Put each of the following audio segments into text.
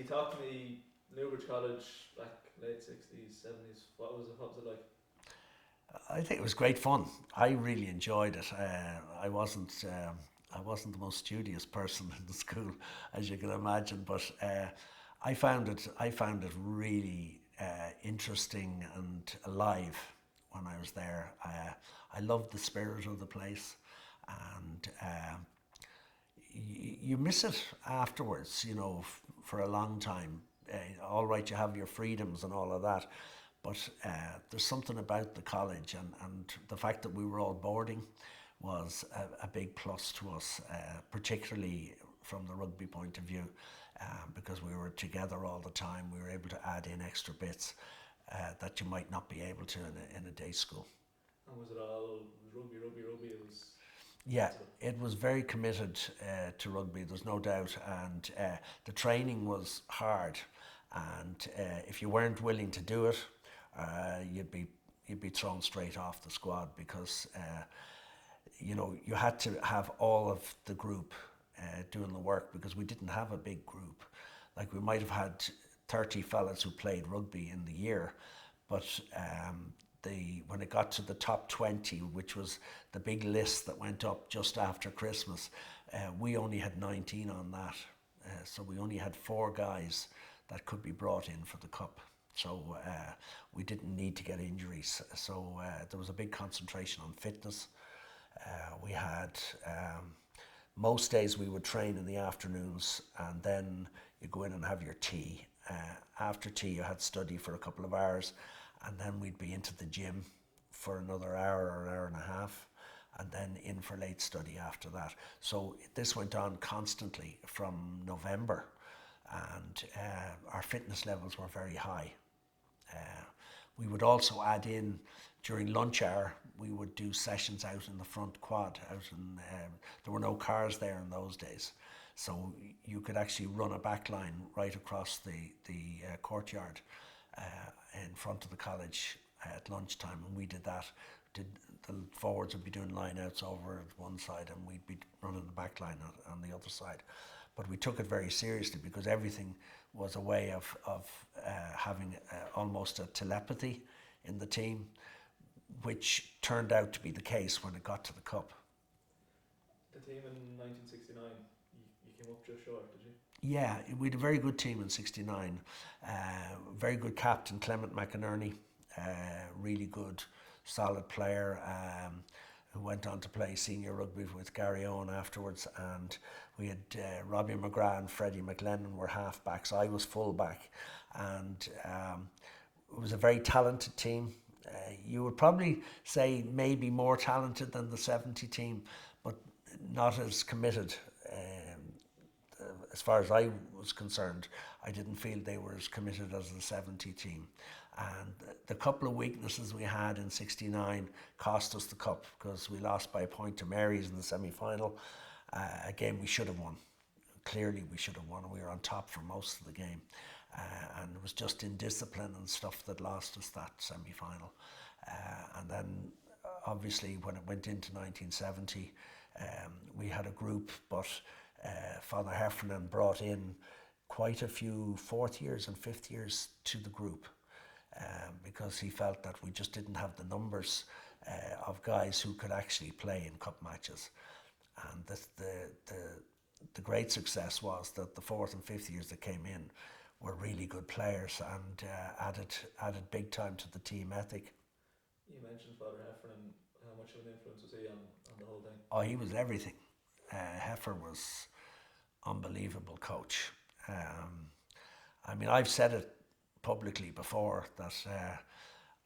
you talk to me, Newbridge College, like late 60s, 70s, what was it like? I think it was great fun. I really enjoyed it. I wasn't the most studious person in the school, as you can imagine, but I found it really interesting and alive when I was there. I loved the spirit of the place, and you miss it afterwards, you know, for a long time. All right, you have your freedoms and all of that, but there's something about the college, and the fact that we were all boarding was a big plus to us, particularly from the rugby point of view, because we were together all the time. We were able to add in extra bits that you might not be able to in a day school. And was it all rugby, rugby, rugby? It was Yeah, lots of it. it was very committed to rugby. There's no doubt, and the training was hard. And if you weren't willing to do it, you'd be thrown straight off the squad because you know you had to have all of the group doing the work because we didn't have a big group. Like we might have had 30 fellas who played rugby in the year, but when it got to the top 20, which was the big list that went up just after Christmas, we only had 19 on that. So we only had four guys that could be brought in for the cup. So we didn't need to get injuries. So there was a big concentration on fitness. We had most days we would train in the afternoons, and then you go in and have your tea. After tea, you had study for a couple of hours, and then we'd be into the gym for another hour or an hour and a half, and then in for late study after that. So this went on constantly from November, and our fitness levels were very high. Uh, we would also add in during lunch hour. We would do sessions out in the front quad. There were no cars there in those days, so you could actually run a back line right across the courtyard in front of the college at lunchtime, and we did that. The forwards would be doing line outs over at one side, and we'd be running the back line on the other side. But we took it very seriously because everything was a way of having almost a telepathy in the team, which turned out to be the case when it got to the cup. The team in 1969, you came up just short, did you? Yeah, we had a very good team in '69. Very good captain Clement McInerney, really good, solid player. Who went on to play senior rugby with Gary Owen afterwards, and we had Robbie McGrath and Freddie McLennan were half backs. I was full back, and it was a very talented team. You would probably say maybe more talented than the 70 team, but not as committed. As far as I was concerned, I didn't feel they were as committed as the 70 team. And the couple of weaknesses we had in '69 cost us the cup because we lost by a point to Mary's in the semi-final. A game we should have won. Clearly we should have won. We were on top for most of the game. And it was just indiscipline and stuff that lost us that semi-final. And then obviously when it went into 1970, we had a group, but Father Heffernan brought in quite a few fourth years and fifth years to the group. Because he felt that we just didn't have the numbers of guys who could actually play in cup matches. And the great success was that the fourth and fifth years that came in were really good players and added big time to the team ethic. You mentioned Father Heffernan. How much of an influence was he on the whole thing? Oh, he was everything. Heffer was unbelievable coach. I mean, I've said it publicly before that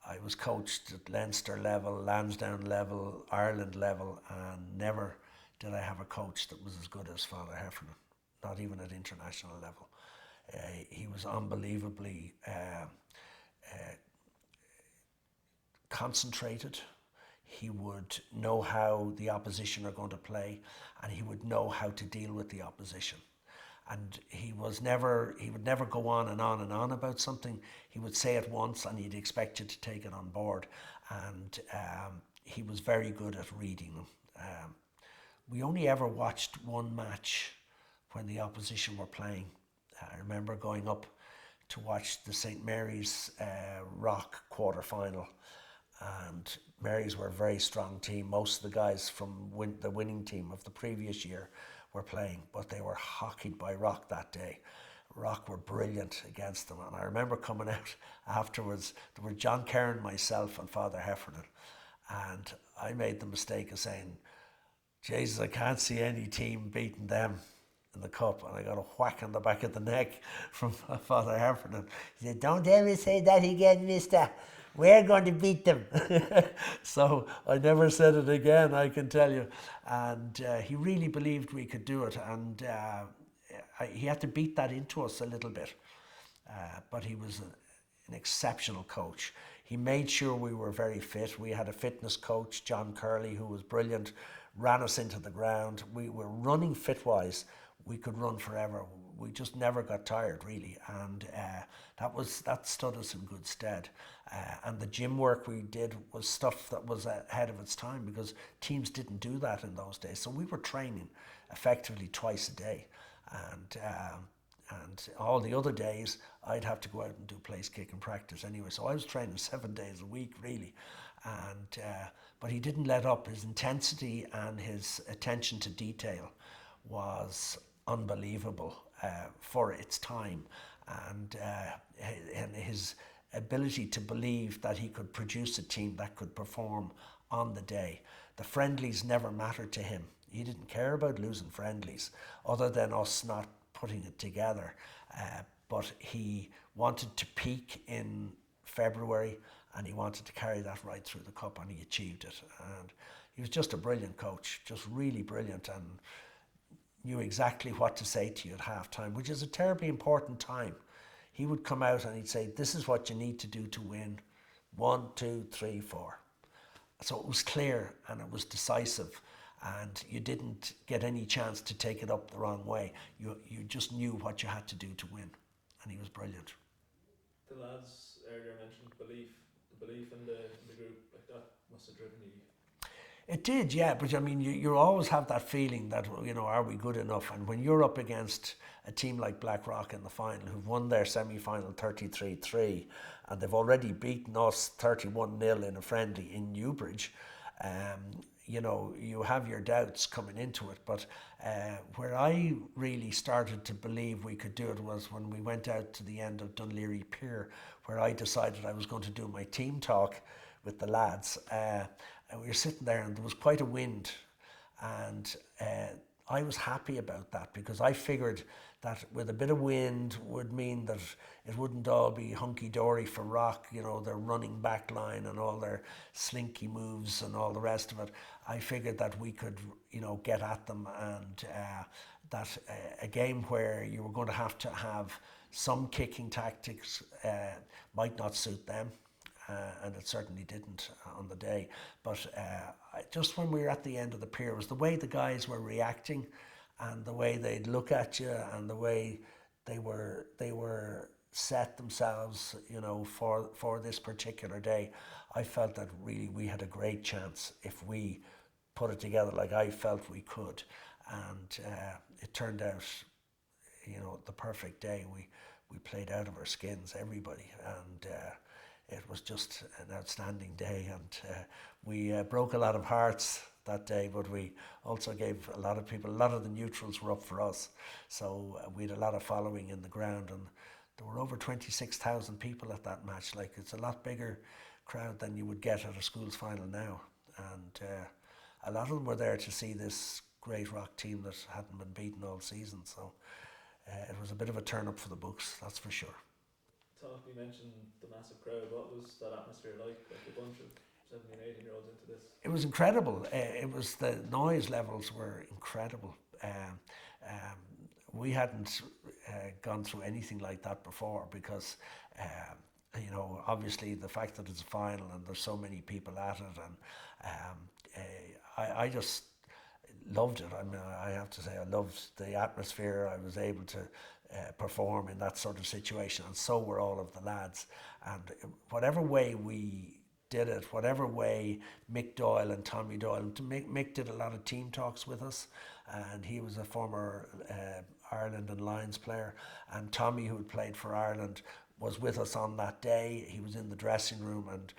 I was coached at Leinster level, Lansdowne level, Ireland level, and never did I have a coach that was as good as Father Heffernan, not even at international level. He was unbelievably concentrated. He would know how the opposition are going to play, and he would know how to deal with the opposition. And he would never go on and on and on about something. He would say it once and he'd expect you to take it on board. And he was very good at reading them. We only ever watched one match when the opposition were playing. I remember going up to watch the St. Mary's Rock quarter-final, and Mary's were a very strong team. Most of the guys from the winning team of the previous year were playing, but they were hockeyed by Rock that day. Rock were brilliant against them, and I remember coming out afterwards. There were John Cairn, myself, and Father Heffernan, and I made the mistake of saying, Jesus, I can't see any team beating them in the cup, and I got a whack on the back of the neck from Father Heffernan. He said, don't ever say that again, mister. We're going to beat them. So I never said it again, I can tell you. And he really believed we could do it, and he had to beat that into us a little bit. But he was an exceptional coach. He made sure we were very fit. We had a fitness coach, John Curley, who was brilliant, ran us into the ground. We were running fit-wise. We could run forever. We just never got tired, really, and that stood us in good stead. And the gym work we did was stuff that was ahead of its time, because teams didn't do that in those days. So we were training effectively twice a day, and all the other days I'd have to go out and do place kick and practice anyway. So I was training 7 days a week, really, and but he didn't let up. His intensity and his attention to detail was unbelievable for its time, and his ability to believe that he could produce a team that could perform on the day. The friendlies never mattered to him. He didn't care about losing friendlies, other than us not putting it together. But he wanted to peak in February, and he wanted to carry that right through the cup, and he achieved it. And he was just a brilliant coach, just really brilliant, and knew exactly what to say to you at half time, which is a terribly important time. He would come out and he'd say, this is what you need to do to win. 1, 2, 3, 4. So it was clear and it was decisive, and you didn't get any chance to take it up the wrong way. You just knew what you had to do to win, and he was brilliant. The lads earlier mentioned the belief in the group, like that must have driven you. It did, yeah, but I mean, you always have that feeling that, are we good enough? And when you're up against a team like Blackrock in the final, who've won their semi-final 33-3, and they've already beaten us 31-0 in a friendly in Newbridge, you have your doubts coming into it. But where I really started to believe we could do it was when we went out to the end of Dunleary Pier, where I decided I was going to do my team talk with the lads. And we were sitting there, and there was quite a wind, and I was happy about that, because I figured that with a bit of wind would mean that it wouldn't all be hunky-dory for Rock, their running back line and all their slinky moves and all the rest of it. I figured that we could, get at them, and that a game where you were going to have some kicking tactics might not suit them. And it certainly didn't on the day. But just when we were at the end of the pier, it was the way the guys were reacting, and the way they'd look at you, and the way they were set themselves, for this particular day. I felt that really we had a great chance if we put it together like I felt we could, and it turned out, the perfect day. We played out of our skins, everybody, and it was just an outstanding day, and we broke a lot of hearts that day, but we also gave a lot of the neutrals were up for us, so we had a lot of following in the ground, and there were over 26,000 people at that match. Like, it's a lot bigger crowd than you would get at a school's final now, and a lot of them were there to see this great Rock team that hadn't been beaten all season, so it was a bit of a turn up for the books, that's for sure. You mentioned the massive crowd. What was that atmosphere like a bunch of 17, 18-year-olds into this? It was incredible. The noise levels were incredible. We hadn't gone through anything like that before, because obviously the fact that it's a final and there's so many people at it, and I just loved it. I mean, I have to say, I loved the atmosphere. I was able to perform in that sort of situation, and so were all of the lads. And whatever way we did it, whatever way Mick Doyle and Tommy Doyle, Mick did a lot of team talks with us, and he was a former Ireland and Lions player, and Tommy, who had played for Ireland, was with us on that day. He was in the dressing room, and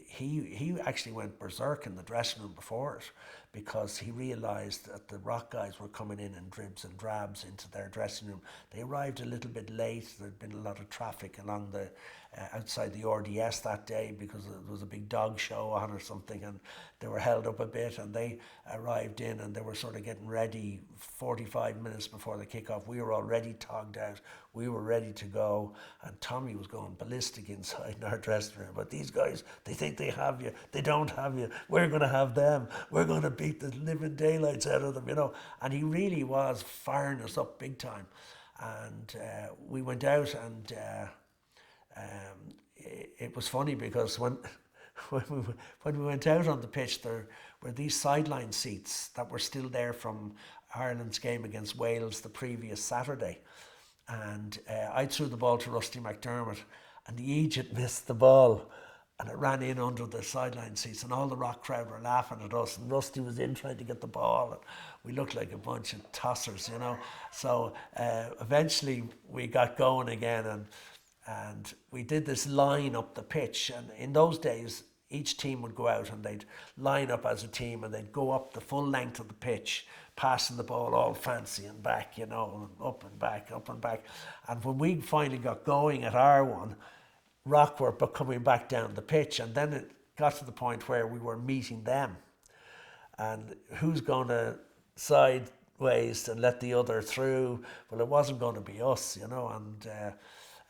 he actually went berserk in the dressing room before it, because he realised that the Rock guys were coming in dribs and drabs into their dressing room. They arrived a little bit late. There'd been a lot of traffic along the outside the RDS that day, because there was a big dog show on or something, and they were held up a bit, and they arrived in and they were sort of getting ready 45 minutes before the kickoff. We were already togged out. We were ready to go, and Tommy was going ballistic inside in our dressing room. But these guys, they think they have you. They don't have you. We're going to have them. We're going to beat the living daylights out of them, you know. And he really was firing us up big time. And we went out, and it was funny, because when we went out on the pitch, there were these sideline seats that were still there from Ireland's game against Wales the previous Saturday. And I threw the ball to Rusty McDermott, and the Egypt missed the ball, and it ran in under the sideline seats, and all the Rock crowd were laughing at us, and Rusty was in trying to get the ball, and we looked like a bunch of tossers, you know. So eventually we got going again, and we did this line up the pitch. And in those days, each team would go out and they'd line up as a team, and they'd go up the full length of the pitch, passing the ball all fancy and back, you know, and up and back, up and back. And when we finally got going at our one, Rock were coming back down the pitch, and then it got to the point where we were meeting them. And who's going to sideways and let the other through? Well, it wasn't going to be us, you know, and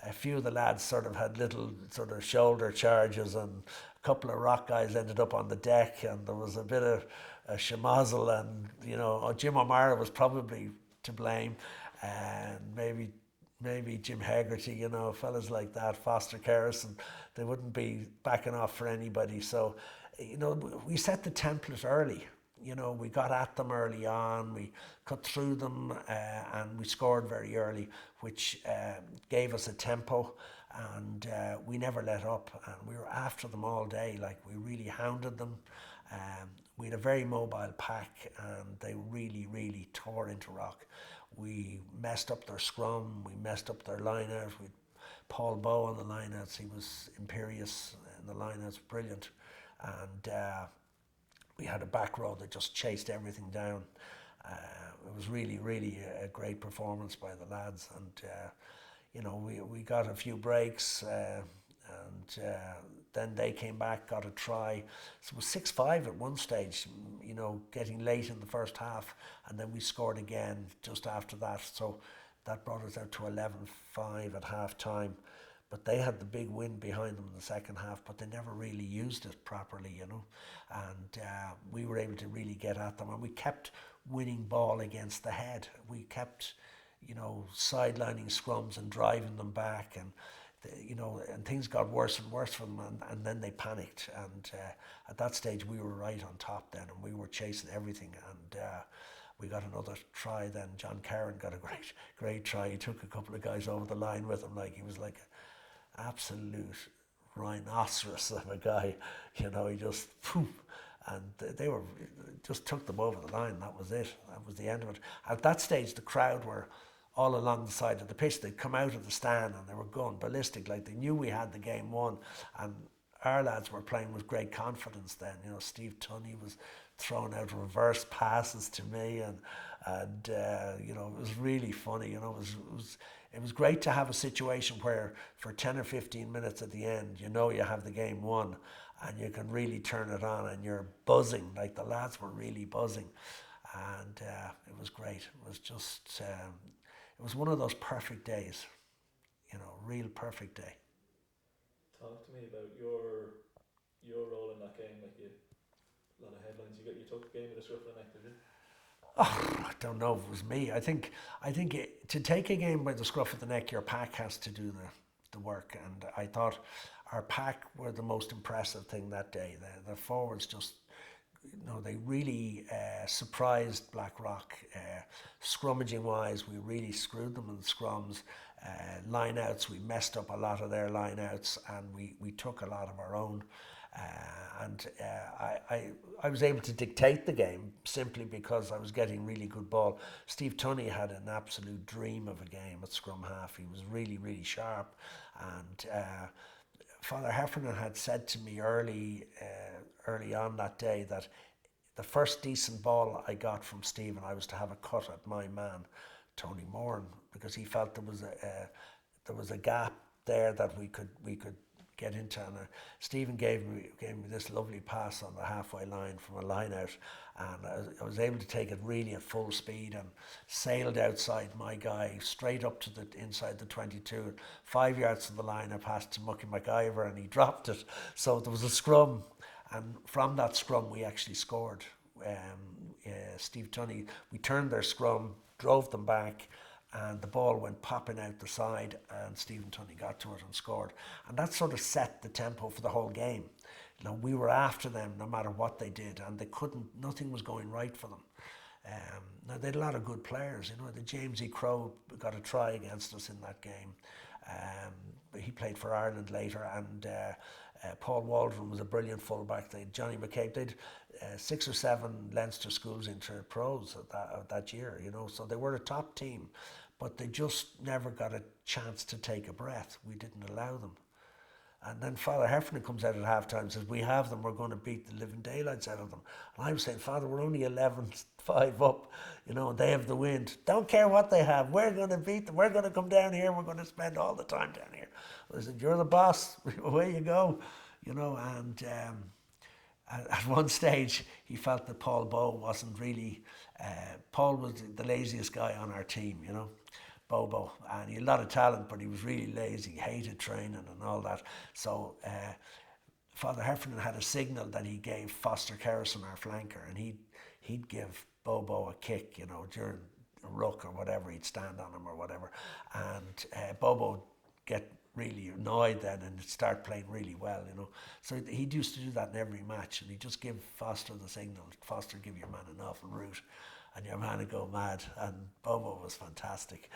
a few of the lads sort of had little sort of shoulder charges, and a couple of Rock guys ended up on the deck, and there was a bit of a schmozzle, and, you know, Jim O'Mara was probably to blame, and maybe Jim Hegarty, you know, fellas like that, Foster Kerrison, they wouldn't be backing off for anybody. So, you know, we set the template early. You know, we got at them early on, we cut through them, and we scored very early, which gave us a tempo, and we never let up, and we were after them all day. Like, we really hounded them. We had a very mobile pack, and they really tore into Rock. We messed up their scrum, we messed up their line-out. We had Paul Bowe on the line-outs. He was imperious in the line-outs, brilliant. And we had a back row that just chased everything down. It was really a great performance by the lads. And, you know, we got a few breaks, and then they came back, got a try. So it was 6-5 at one stage, you know, getting late in the first half, and then we scored again just after that. So that brought us out to 11-5 at half time. But they had the big win behind them in the second half, but they never really used it properly, you know. And we were able to really get at them, and we kept winning ball against the head. We kept, you know, sidelining scrums and driving them back, and you know, and things got worse and worse for them, and then they panicked. And at that stage, we were right on top then, and we were chasing everything. And we got another try then. John Carron got a great try. He took a couple of guys over the line with him, like he was like an absolute rhinoceros of a guy. You know, he just poof, and they were just took them over the line. That was it. That was the end of it. At that stage, the crowd were all along the side of the pitch. They'd come out of the stand and they were going ballistic, like they knew we had the game won. And our lads were playing with great confidence then. You know, Steve Tunney was throwing out reverse passes to me, and you know, it was really funny. You know, it was great to have a situation where for 10 or 15 minutes at the end, you know, you have the game won, and you can really turn it on, and you're buzzing. Like, the lads were really buzzing, and it was great. It was just it was one of those perfect days, you know, real perfect day. Talk to me about your role in that game. Like, a lot of headlines. You took the game with a scruff of the neck, did you? Oh, I don't know if it was me. I think to take a game by the scruff of the neck, your pack has to do the work. And I thought our pack were the most impressive thing that day. The forwards just, you know, they really surprised Blackrock. Scrummaging wise, we really screwed them in the scrums. Line outs, we messed up a lot of their line outs, and we took a lot of our own. I was able to dictate the game simply because I was getting really good ball. Steve Tunney had an absolute dream of a game at scrum half. He was really, really sharp. And Father Heffernan had said to me early on that day that the first decent ball I got from Stephen, I was to have a cut at my man, Tony Moran, because he felt there was a gap there that we could get into. And Stephen gave me this lovely pass on the halfway line from a line out, and I was able to take it really at full speed and sailed outside my guy straight up to the inside the 22. 5 yards from the line, I passed to Mucky McIver and he dropped it. So there was a scrum, and from that scrum we actually scored. Steve Tunney, we turned their scrum, drove them back, and the ball went popping out the side, and Stephen Tunney got to it and scored. And that sort of set the tempo for the whole game. You know, we were after them no matter what they did, and nothing was going right for them. Now, they had a lot of good players. You know, the James E. Crowe got a try against us in that game. He played for Ireland later, and Paul Waldron was a brilliant fullback. They had Johnny McCabe. They had 6 or 7 Leinster schools into pros that year, you know, so they were a top team, but they just never got a chance to take a breath. We didn't allow them. And then Father Heffernan comes out at halftime and says, we have them, we're going to beat the living daylights out of them. And I was saying, Father, we're only 11-5 up, you know, and they have the wind. Don't care what they have, we're going to beat them, we're going to come down here, we're going to spend all the time down here. I said, you're the boss, away you go, you know. And at one stage he felt that Paul Bowe wasn't really, Paul was the laziest guy on our team, you know. Bobo, and he had a lot of talent, but he was really lazy, hated training and all that. So Father Heffernan had a signal that he gave Foster Kerrison, our flanker, and he'd give Bobo a kick, you know, during a ruck or whatever, he'd stand on him or whatever, and Bobo get really annoyed then and start playing really well, you know. So he used to do that in every match, and he'd just give Foster the signal, Foster, give your man an awful route, and your man would go mad. And Bobo was fantastic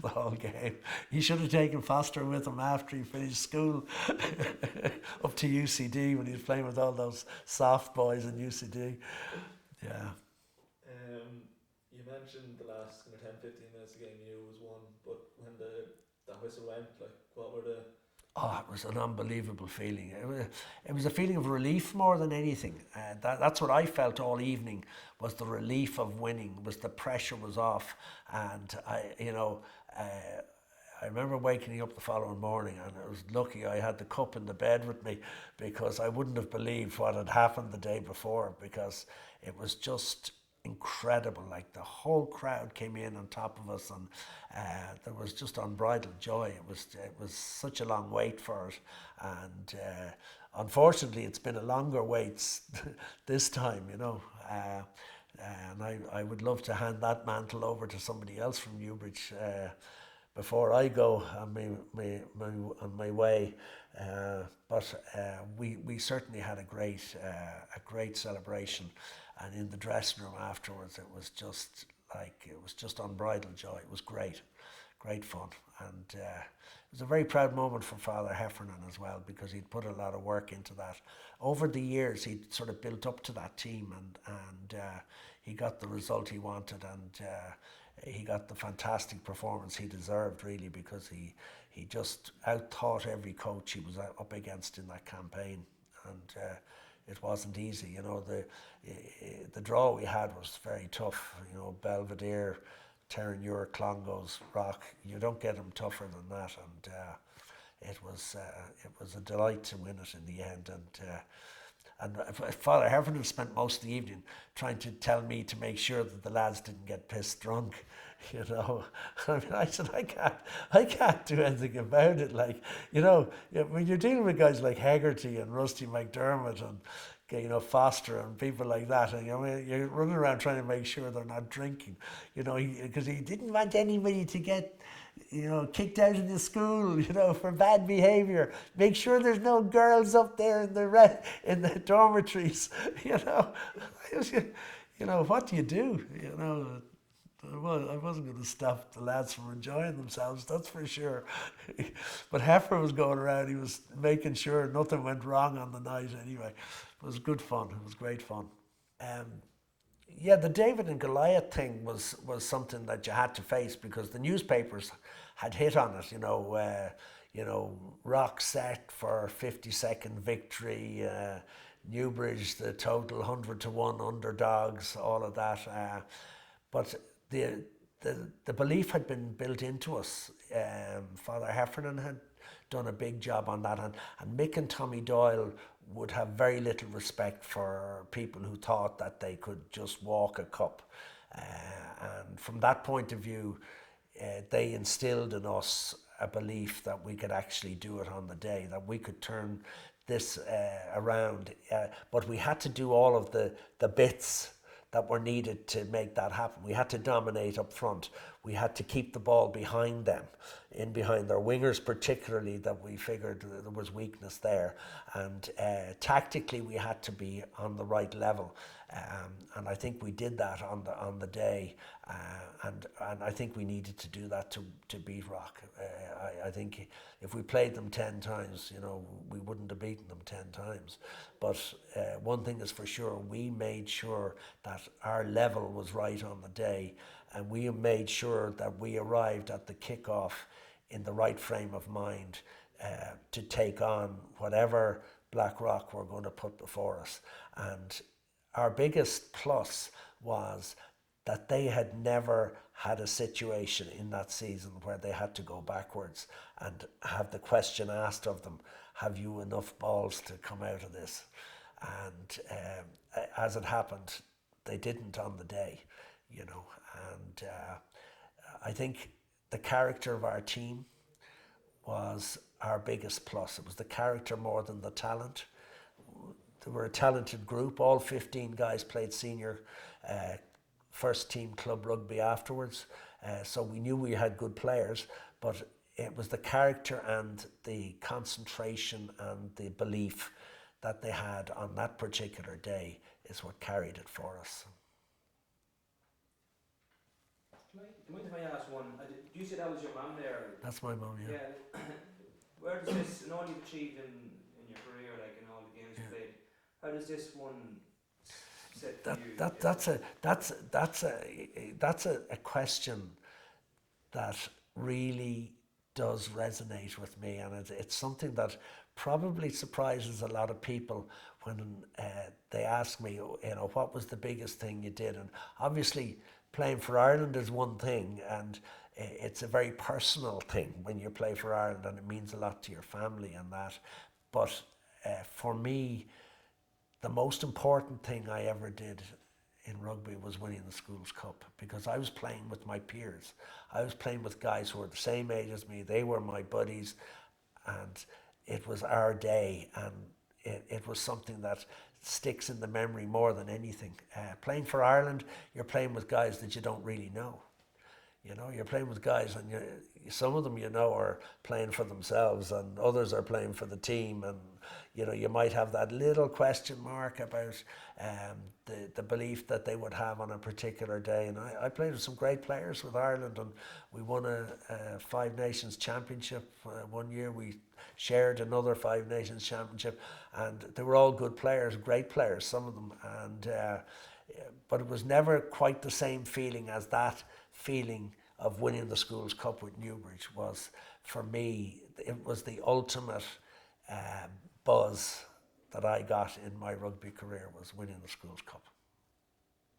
the whole game. He should have taken Foster with him after he finished school up to UCD when he was playing with all those soft boys in UCD. Yeah. You mentioned the last 10-15 minutes of the game you knew was won, but when that whistle went, like, what were the... Oh, it was an unbelievable feeling. It was a feeling of relief more than anything. That's what I felt all evening, was the relief of winning, was the pressure was off. And I remember waking up the following morning, and I was lucky I had the cup in the bed with me, because I wouldn't have believed what had happened the day before, because it was just incredible. Like, the whole crowd came in on top of us, and there was just unbridled joy. It was such a long wait for it, and unfortunately it's been a longer wait this time, you know. And I would love to hand that mantle over to somebody else from Newbridge before I go on my way. But we certainly had a great celebration, and in the dressing room afterwards it was just unbridled joy. It was great fun, and it was a very proud moment for Father Heffernan as well, because he'd put a lot of work into that. Over the years he'd sort of built up to that team, and he got the result he wanted, and he got the fantastic performance he deserved, really, because he just out-thought every coach he was up against in that campaign, and it wasn't easy. You know, the draw we had was very tough. You know, Belvedere, Terranure, Clongowes, Rock. You don't get them tougher than that, and it was a delight to win it in the end. And Father Heffernan spent most of the evening trying to tell me to make sure that the lads didn't get pissed drunk, you know. I mean, I said, I can't do anything about it. Like, you know, when you're dealing with guys like Hegarty and Rusty McDermott and, you know, Foster and people like that, and, you know, you're running around trying to make sure they're not drinking, you know, because he didn't want anybody to get, you know, kicked out of the school, you know, for bad behaviour. Make sure there's no girls up there in the dormitories, you know. You know, what do? You know, I wasn't going to stop the lads from enjoying themselves, that's for sure. But Heifer was going around, he was making sure nothing went wrong on the night anyway. It was good fun, it was great fun. Yeah, the David and Goliath thing was something that you had to face because the newspapers had hit on it, Rock set for 50-second victory, Newbridge, the total 100-1 underdogs, all of that. But the belief had been built into us. Father Heffernan had done a big job on that, and Mick and Tommy Doyle would have very little respect for people who thought that they could just walk a cup. And from that point of view, they instilled in us a belief that we could actually do it on the day, that we could turn this around. But we had to do all of the bits that were needed to make that happen. We had to dominate up front. We had to keep the ball behind them, in behind their wingers particularly, that we figured there was weakness there. And tactically we had to be on the right level. And I think we did that on the day. And I think we needed to do that to beat Rock. I think if we played them 10 times, we wouldn't have beaten them 10 times. But one thing is for sure, we made sure that our level was right on the day, and we made sure that we arrived at the kickoff in the right frame of mind to take on whatever Black Rock were going to put before us. And our biggest plus was that they had never had a situation in that season where they had to go backwards and have the question asked of them, have you enough balls to come out of this? And as it happened, they didn't on the day, and I think the character of our team was our biggest plus. It was the character more than the talent. They were a talented group. All 15 guys played senior first team club rugby afterwards. So we knew we had good players, but it was the character and the concentration and the belief that they had on that particular day is what carried it for us. Do you mind if I ask one? Do you say that was your mum there? That's my mum, yeah. Yeah. Where does this, and all you've achieved in your career, like in all the games you played, how does this one sit for you? That's a question that really does resonate with me, and it's something that probably surprises a lot of people when they ask me, what was the biggest thing you did? And obviously playing for Ireland is one thing, and it's a very personal thing when you play for Ireland, and it means a lot to your family and that. But for me, the most important thing I ever did in rugby was winning the Schools Cup, because I was playing with my peers. I was playing with guys who were the same age as me. They were my buddies, and it was our day, and it was something that sticks in the memory more than anything. Playing for Ireland, you're playing with guys that you don't really know. You're playing with guys, and some of them are playing for themselves, and others are playing for the team, and you might have that little question mark about the belief that they would have on a particular day. And I played with some great players with Ireland, and we won a Five Nations Championship. One year we shared another Five Nations Championship, and they were all good players, great players, some of them. And but it was never quite the same feeling as that feeling of winning the Schools Cup with Newbridge was. For me, it was the ultimate buzz that I got in my rugby career, was winning the Schools Cup.